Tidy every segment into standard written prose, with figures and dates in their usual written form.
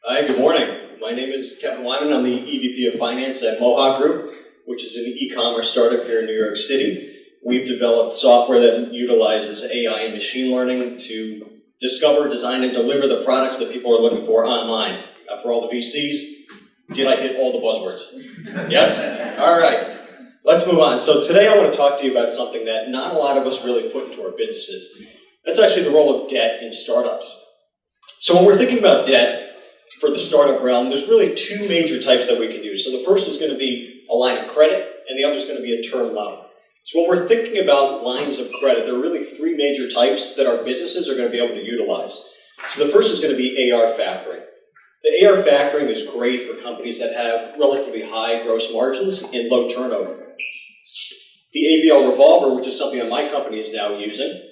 Hi, good morning. My name is Kevin Weinman. I'm the EVP of Finance at Mohawk Group, which is an e-commerce startup here in New York City. We've developed software that utilizes AI and machine learning to discover, design, and deliver the products that people are looking for online. For all the VCs, did I hit all the buzzwords? Yes? All right. Let's move on. So today I want to talk to you about something that not a lot of us really put into our businesses. That's actually the role of debt in startups. So when we're thinking about debt for the startup realm, there's really two major types that we can use. So the first is going to be a line of credit, and the other is going to be a term loan. So when we're thinking about lines of credit, there are really three major types that our businesses are going to be able to utilize. So the first is going to be AR factoring. The AR factoring is great for companies that have relatively high gross margins and low turnover. The ABL revolver, which is something that my company is now using,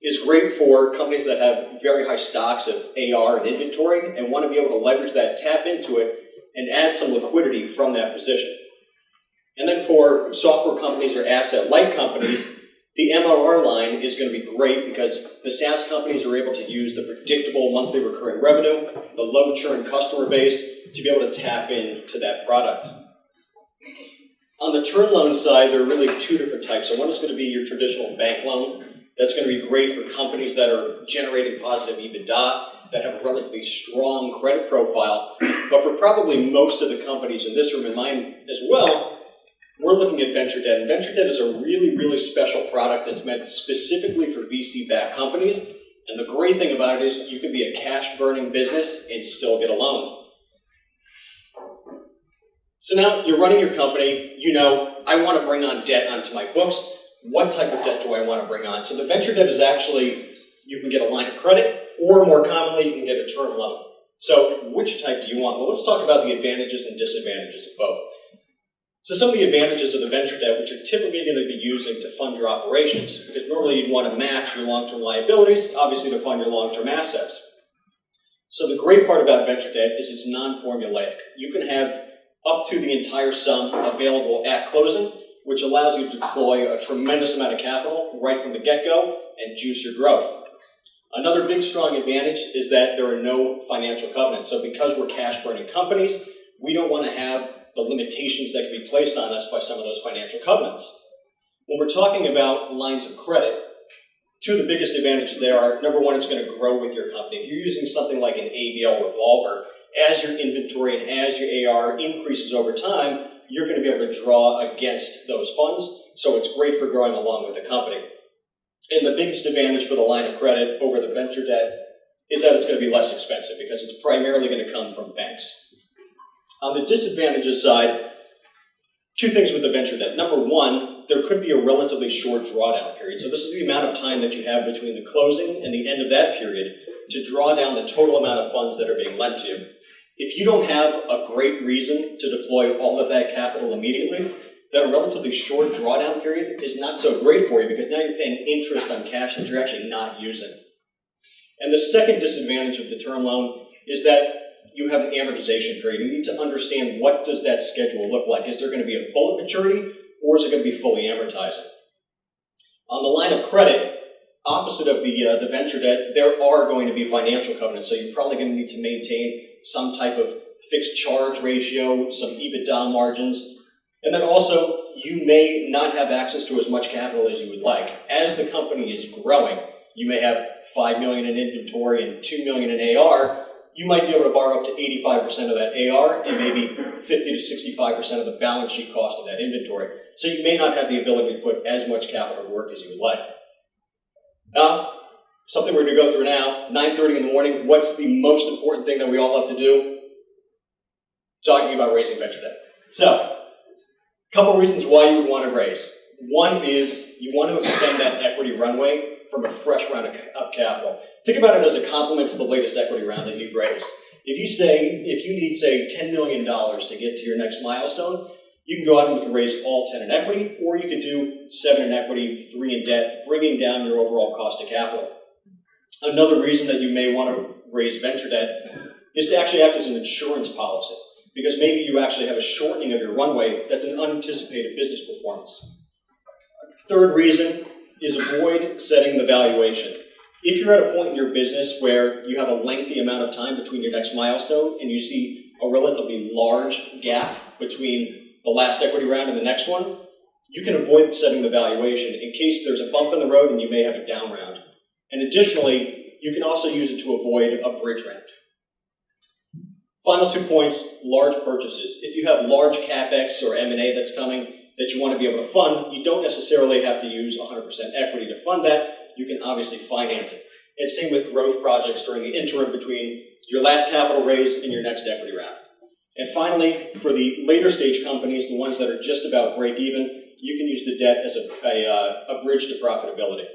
is great for companies that have very high stocks of AR and inventory and want to be able to leverage that, tap into it, and add some liquidity from that position. And then for software companies or asset-light companies, the MRR line is going to be great because the SaaS companies are able to use the predictable monthly recurring revenue, the low churn customer base, to be able to tap into that product. On the term loan side, there are really two different types. So one is going to be your traditional bank loan. That's going to be great for companies that are generating positive EBITDA, that have a relatively strong credit profile. But for probably most of the companies in this room and mine as well, we're looking at venture debt. And venture debt is a really, really special product that's meant specifically for VC-backed companies. And the great thing about it is you can be a cash-burning business and still get a loan. So now you're running your company. You know, I want to bring on debt onto my books. What type of debt do I want to bring on? So the venture debt is actually, you can get a line of credit, or more commonly, you can get a term loan. So which type do you want? Well, let's talk about the advantages and disadvantages of both. So some of the advantages of the venture debt, which you're typically going to be using to fund your operations, because normally you'd want to match your long-term liabilities, obviously to fund your long-term assets. So the great part about venture debt is it's non-formulaic. You can have up to the entire sum available at closing, which allows you to deploy a tremendous amount of capital right from the get-go and juice your growth. Another big strong advantage is that there are no financial covenants. So because we're cash-burning companies, we don't want to have the limitations that can be placed on us by some of those financial covenants. When we're talking about lines of credit, two of the biggest advantages there are, number one, it's going to grow with your company. If you're using something like an ABL revolver, as your inventory and as your AR increases over time, you're going to be able to draw against those funds, so it's great for growing along with the company. And the biggest advantage for the line of credit over the venture debt is that it's going to be less expensive because it's primarily going to come from banks. On the disadvantages side, two things with the venture debt. Number one, there could be a relatively short drawdown period. So this is the amount of time that you have between the closing and the end of that period to draw down the total amount of funds that are being lent to you. If you don't have a great reason to deploy all of that capital immediately, then a relatively short drawdown period is not so great for you because now you're paying interest on cash that you're actually not using. And the second disadvantage of the term loan is that you have an amortization period. You need to understand, what does that schedule look like? Is there going to be a bullet maturity, or is it going to be fully amortizing? On the line of credit, opposite of the venture debt, there are going to be financial covenants. So you're probably going to need to maintain some type of fixed charge ratio, some EBITDA margins. And then also, you may not have access to as much capital as you would like. As the company is growing, you may have $5 million in inventory and $2 million in AR. You might be able to borrow up to 85% of that AR and maybe 50 to 65% of the balance sheet cost of that inventory. So you may not have the ability to put as much capital to work as you would like. Now, something we're going to go through now, 9:30 in the morning, what's the most important thing that we all have to do? Talking about raising venture debt. So, a couple reasons why you would want to raise. One is you want to extend that equity runway from a fresh round of capital. Think about it as a complement to the latest equity round that you've raised. If you need, say, $10 million to get to your next milestone, you can go out and you can raise all 10 in equity, or you can do 7 in equity, 3 in debt, bringing down your overall cost of capital. Another reason that you may want to raise venture debt is to actually act as an insurance policy, because maybe you actually have a shortening of your runway that's an unanticipated business performance. Third reason is avoid setting the valuation. If you're at a point in your business where you have a lengthy amount of time between your next milestone and you see a relatively large gap between the last equity round and the next one, you can avoid setting the valuation in case there's a bump in the road and you may have a down round. And additionally, you can also use it to avoid a bridge round. Final 2 points, large purchases. If you have large CapEx or M&A that's coming that you want to be able to fund, you don't necessarily have to use 100% equity to fund that. You can obviously finance it. And same with growth projects during the interim between your last capital raise and your next equity round. And finally, for the later stage companies, the ones that are just about break even, you can use the debt as a bridge to profitability.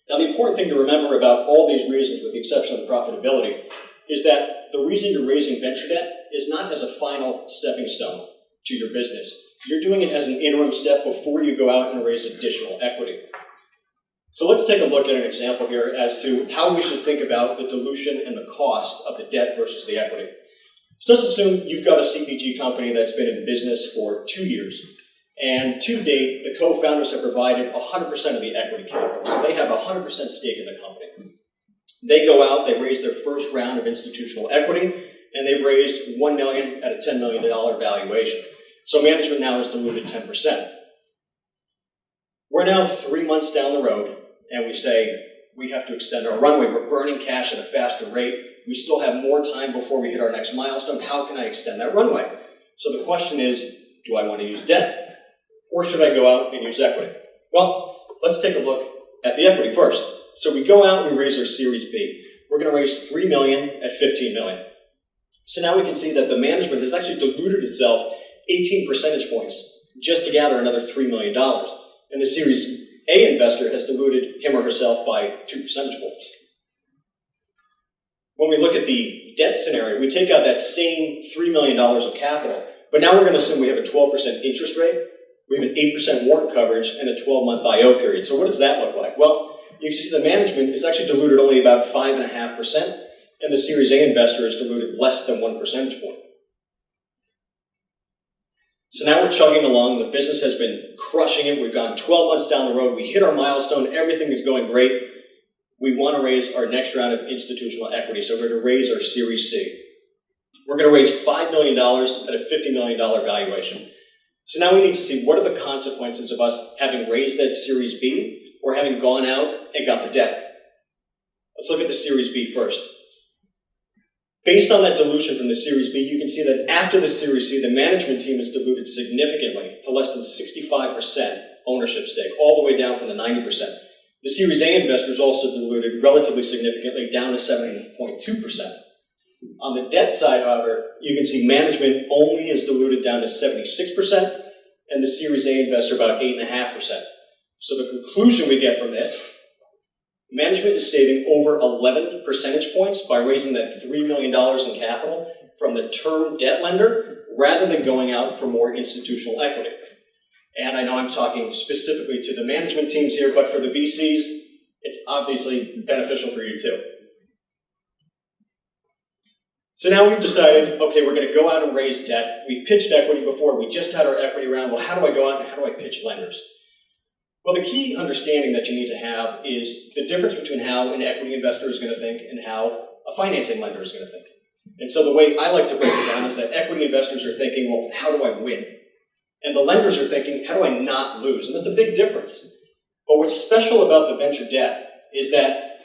Now, the important thing to remember about all these reasons, with the exception of the profitability, is that the reason you're raising venture debt is not as a final stepping stone to your business. You're doing it as an interim step before you go out and raise additional equity. So let's take a look at an example here as to how we should think about the dilution and the cost of the debt versus the equity. So let's assume you've got a CPG company that's been in business for 2 years. And to date, the co-founders have provided 100% of the equity capital. So they have 100% stake in the company. They go out, they raise their first round of institutional equity, and they've raised $1 million at a $10 million valuation. So management now has diluted 10%. We're now 3 months down the road, and we say, we have to extend our runway. We're burning cash at a faster rate. We still have more time before we hit our next milestone. How can I extend that runway? So the question is, do I want to use debt? Or should I go out and use equity? Well, let's take a look at the equity first. So we go out and we raise our Series B. We're going to raise $3 million at $15 million. So now we can see that the management has actually diluted itself 18 percentage points just to gather another $3 million. And the Series A investor has diluted him or herself by 2 percentage points. When we look at the debt scenario, we take out that same $3 million of capital, but now we're going to assume we have a 12% interest rate. We have an 8% warrant coverage and a 12-month IO period. So what does that look like? Well, you can see the management is actually diluted only about 5.5%, and the Series A investor is diluted less than 1 percentage point. So now we're chugging along. The business has been crushing it. We've gone 12 months down the road. We hit our milestone. Everything is going great. We want to raise our next round of institutional equity, so we're going to raise our Series C. We're going to raise $5 million at a $50 million valuation. So now we need to see what are the consequences of us having raised that Series B or having gone out and got the debt. Let's look at the Series B first. Based on that dilution from the Series B, you can see that after the Series C, the management team is diluted significantly to less than 65% ownership stake, all the way down from the 90%. The Series A investors also diluted relatively significantly down to 7.2%. On the debt side, however, you can see management only is diluted down to 76%, and the Series A investor about 8.5%. So the conclusion we get from this, management is saving over 11 percentage points by raising that $3 million in capital from the term debt lender rather than going out for more institutional equity. And I know I'm talking specifically to the management teams here, but for the VCs, it's obviously beneficial for you too. So now we've decided, okay, we're going to go out and raise debt. We've pitched equity before. We just had our equity round. Well, how do I go out and how do I pitch lenders? Well, the key understanding that you need to have is the difference between how an equity investor is going to think and how a financing lender is going to think. And so the way I like to break it down is that equity investors are thinking, well, how do I win? And the lenders are thinking, how do I not lose? And that's a big difference. But what's special about the venture debt is that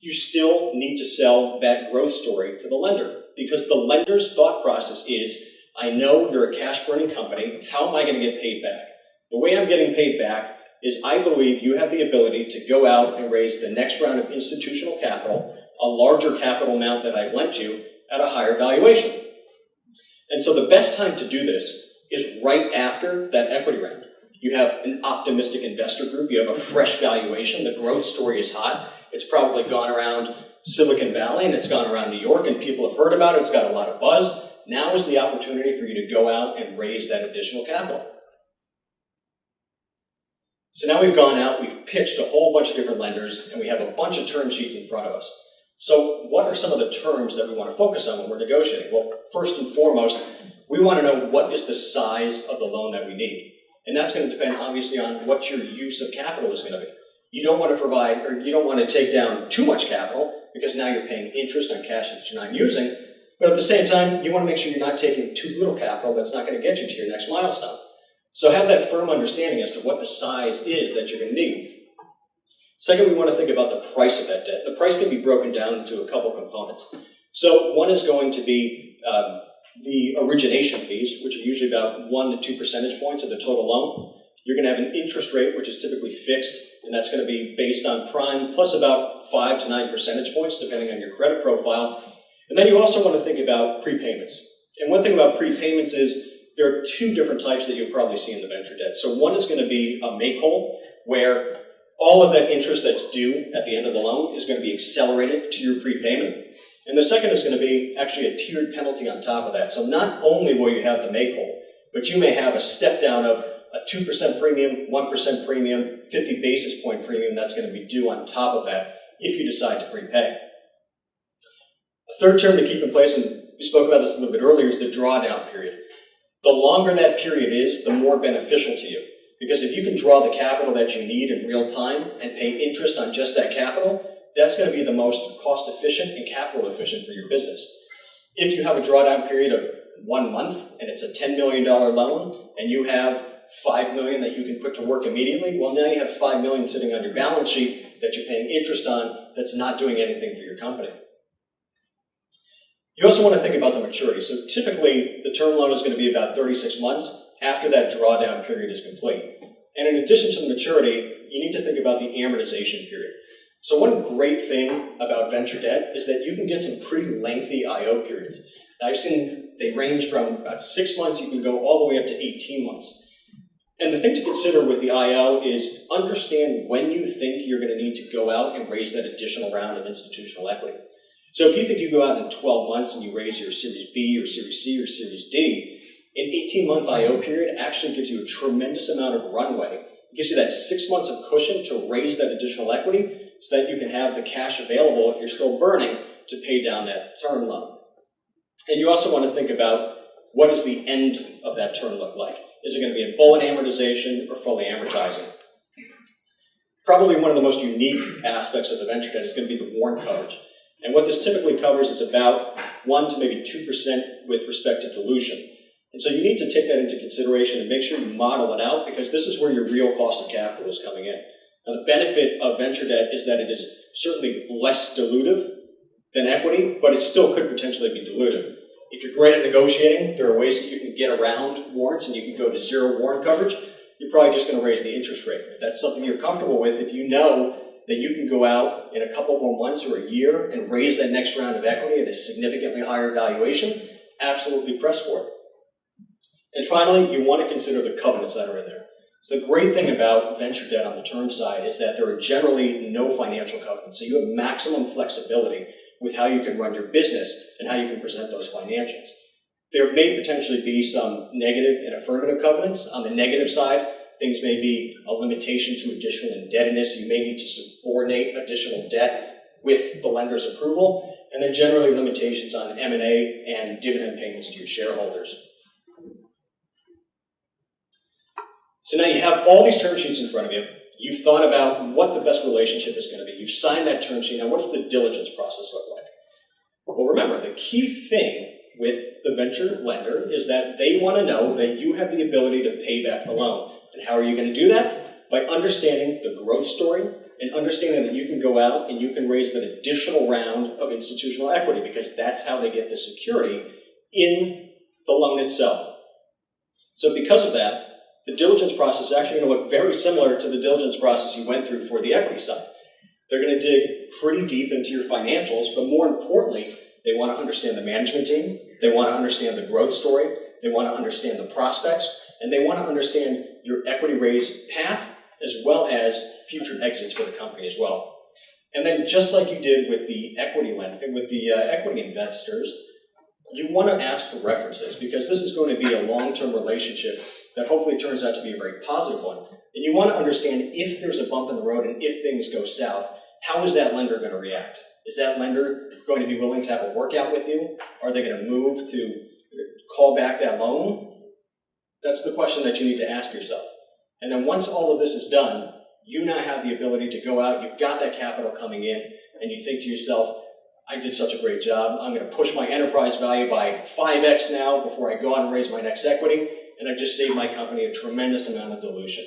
you still need to sell that growth story to the lender, because the lender's thought process is, I know you're a cash burning company. How am I going to get paid back? The way I'm getting paid back is I believe you have the ability to go out and raise the next round of institutional capital, a larger capital amount that I've lent you at a higher valuation. And so the best time to do this is right after that equity round. You have an optimistic investor group. You have a fresh valuation. The growth story is hot. It's probably gone around Silicon Valley and it's gone around New York and people have heard about it. It's got a lot of buzz. Now is the opportunity for you to go out and raise that additional capital. So now we've gone out, we've pitched a whole bunch of different lenders, and we have a bunch of term sheets in front of us. So what are some of the terms that we want to focus on when we're negotiating? Well, first and foremost, we want to know what is the size of the loan that we need. And that's going to depend, obviously, on what your use of capital is going to be. You don't want to provide, or you don't want to take down too much capital because now you're paying interest on cash that you're not using. But at the same time, you want to make sure you're not taking too little capital that's not going to get you to your next milestone. So have that firm understanding as to what the size is that you're going to need. Second, we want to think about the price of that debt. The price can be broken down into a couple components. So one is going to be the origination fees, which are usually about 1 to 2 percentage points of the total loan. You're going to have an interest rate, which is typically fixed, and that's going to be based on prime plus about 5 to 9 percentage points, depending on your credit profile. And then you also want to think about prepayments. And one thing about prepayments is there are two different types that you'll probably see in the venture debt. So one is going to be a make-whole, where all of that interest that's due at the end of the loan is going to be accelerated to your prepayment. And the second is going to be actually a tiered penalty on top of that. So not only will you have the make-whole, but you may have a step down of a 2% premium, 1% premium, 50 basis point premium that's going to be due on top of that if you decide to prepay. A third term to keep in place, and we spoke about this a little bit earlier, is the drawdown period. The longer that period is, the more beneficial to you. Because if you can draw the capital that you need in real time and pay interest on just that capital, that's going to be the most cost efficient and capital efficient for your business. If you have a drawdown period of 1 month and it's a $10 million loan and you have $5 million that you can put to work immediately, well, now you have $5 million sitting on your balance sheet that you're paying interest on that's not doing anything for your company. You also want to think about the maturity. So typically, the term loan is going to be about 36 months after that drawdown period is complete. And in addition to the maturity, you need to think about the amortization period. So one great thing about venture debt is that you can get some pretty lengthy IO periods. Now, I've seen they range from about 6 months, you can go all the way up to 18 months. And the thing to consider with the IO is understand when you think you're going to need to go out and raise that additional round of institutional equity. So if you think you go out in 12 months and you raise your Series B or Series C or Series D, an 18-month IO period actually gives you a tremendous amount of runway. It gives you that 6 months of cushion to raise that additional equity so that you can have the cash available if you're still burning to pay down that term loan. And you also want to think about what does the end of that term look like? Is it going to be a bullet amortization or fully amortizing? Probably one of the most unique aspects of the venture debt is going to be the warrant coverage. And what this typically covers is about 1 to maybe 2% with respect to dilution. And so you need to take that into consideration and make sure you model it out because this is where your real cost of capital is coming in. Now the benefit of venture debt is that it is certainly less dilutive than equity, but it still could potentially be dilutive. If you're great at negotiating, there are ways that you can get around warrants and you can go to 0 warrant coverage. You're probably just going to raise the interest rate. If that's something you're comfortable with, if you know that you can go out in a couple more months or a year and raise that next round of equity at a significantly higher valuation, absolutely press for it. And finally, you want to consider the covenants that are in there. So the great thing about venture debt on the term side is that there are generally no financial covenants. So you have maximum flexibility with how you can run your business and how you can present those financials. There may potentially be some negative and affirmative covenants. On the negative side, things may be a limitation to additional indebtedness. You may need to subordinate additional debt with the lender's approval. And then generally limitations on M&A and dividend payments to your shareholders. So now you have all these term sheets in front of you. You've thought about what the best relationship is going to be. You've signed that term sheet. Now what does the diligence process look like? Well, remember, the key thing with the venture lender is that they want to know that you have the ability to pay back the loan. And how are you going to do that? By understanding the growth story and understanding that you can go out and you can raise that additional round of institutional equity because that's how they get the security in the loan itself. So because of that, the diligence process is actually going to look very similar to the diligence process you went through for the equity side. They're going to dig pretty deep into your financials, but more importantly, they want to understand the management team, they want to understand the growth story, they want to understand the prospects, and they want to understand your equity raise path as well as future exits for the company as well. And then just like you did with the equity lending, with the equity investors, you want to ask for references because this is going to be a long-term relationship that hopefully turns out to be a very positive one. And you want to understand if there's a bump in the road and if things go south, how is that lender going to react? Is that lender going to be willing to have a workout with you? Are they going to move to call back that loan? That's the question that you need to ask yourself. And then once all of this is done, you now have the ability to go out, you've got that capital coming in, and you think to yourself, I did such a great job, I'm going to push my enterprise value by 5x now before I go out and raise my next equity, and I've just saved my company a tremendous amount of dilution.